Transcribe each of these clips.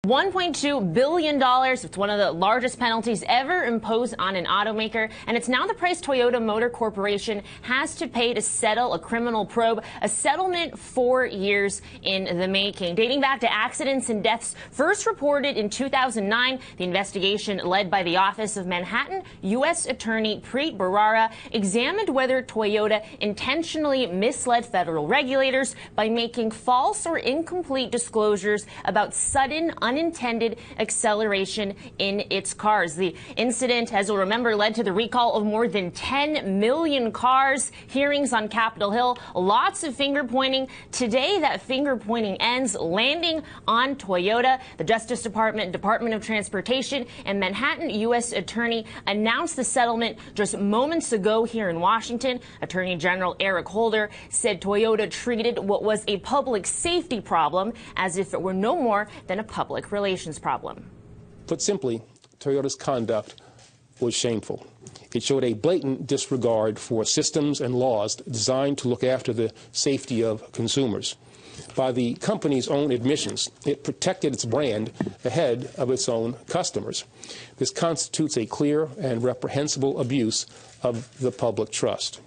$1.2 billion. It's one of the largest penalties ever imposed on an automaker, and it's now the price Toyota Motor Corporation has to pay to settle a criminal probe, a settlement 4 years in the making. Dating back to accidents and deaths first reported in 2009, the investigation led by the Office of Manhattan U.S. Attorney Preet Bharara examined whether Toyota intentionally misled federal regulators by making false or incomplete disclosures about sudden unintended acceleration in its cars. The incident, as you'll remember, led to the recall of more than 10 million cars, hearings on Capitol Hill, lots of finger pointing. Today, that finger pointing ends, landing on Toyota. The Justice Department, Department of Transportation, and Manhattan U.S. Attorney announced the settlement just moments ago here in Washington. Attorney General Erik said Toyota treated what was a public safety problem as if it were no more than a public relations problem. Put simply, Toyota's conduct was shameful. It showed a blatant disregard for systems and laws designed to look after the safety of consumers. By the company's own admissions, it protected its brand ahead of its own customers. This constitutes a clear and reprehensible abuse of the public trust.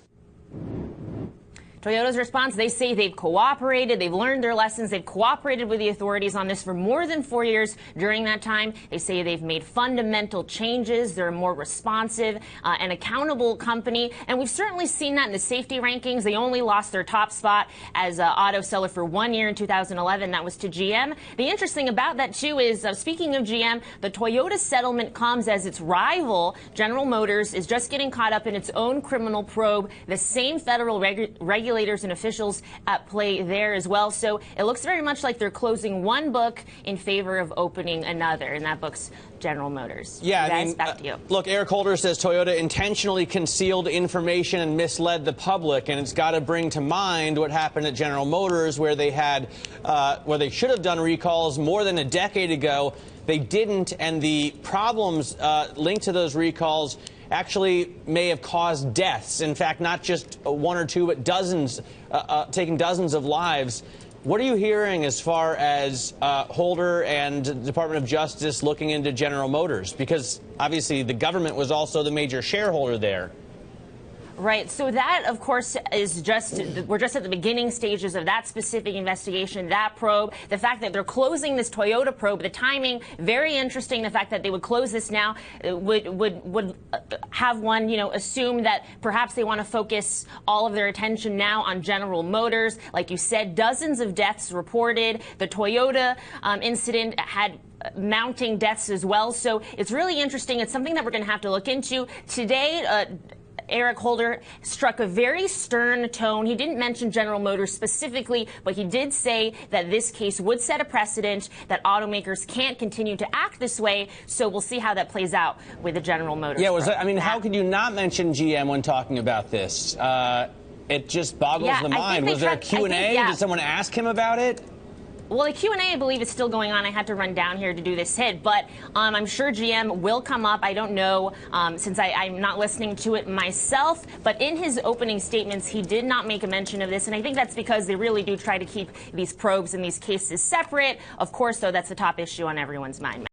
Toyota's response, they say they've cooperated, they've learned their lessons, they've cooperated with the authorities on this for more than 4 years. During that time, they say they've made fundamental changes, they're a more responsive and accountable company, and we've certainly seen that in the safety rankings. They only lost their top spot as auto seller for 1 year in 2011, that was to GM. The interesting about that, too, is, speaking of GM, the Toyota settlement comes as its rival, General Motors, is just getting caught up in its own criminal probe. The same federal regulators and officials at play there as well. So it looks very much like they're closing one book in favor of opening another, and that book's General Motors. Yeah, Guys, back to you. Look, Erik says Toyota intentionally concealed information and misled the public, and it's got to bring to mind what happened at General Motors, where they had, where they should have done recalls more than a decade ago. They didn't, and the problems linked to those recalls actually may have caused deaths. In fact, not just one or two, but dozens, taking dozens of lives. What are you hearing as far as Holder and the Department of Justice looking into General Motors? Because obviously the government was also the major shareholder there. Right. So that, of course, is we're just at the beginning stages of that specific investigation, that probe. The fact that they're closing this Toyota probe, the timing, very interesting. The fact that they would close this now would have one, assume that perhaps they want to focus all of their attention now on General Motors. Like you said, dozens of deaths reported. The Toyota incident had mounting deaths as well. So it's really interesting. It's something that we're going to have to look into. Today, Erik struck a very stern tone. He didn't mention General Motors specifically, but he did say that this case would set a precedent, that automakers can't continue to act this way. So we'll see how that plays out with the General Motors. Yeah, how could you not mention GM when talking about this? It just boggles the mind. Was there a Q&A? Did someone ask him about it? Well, the Q&A, I believe, is still going on. I had to run down here to do this hit, but I'm sure GM will come up. I don't know, since I'm not listening to it myself, but in his opening statements, he did not make a mention of this, and I think that's because they really do try to keep these probes and these cases separate. Of course, though, that's the top issue on everyone's mind.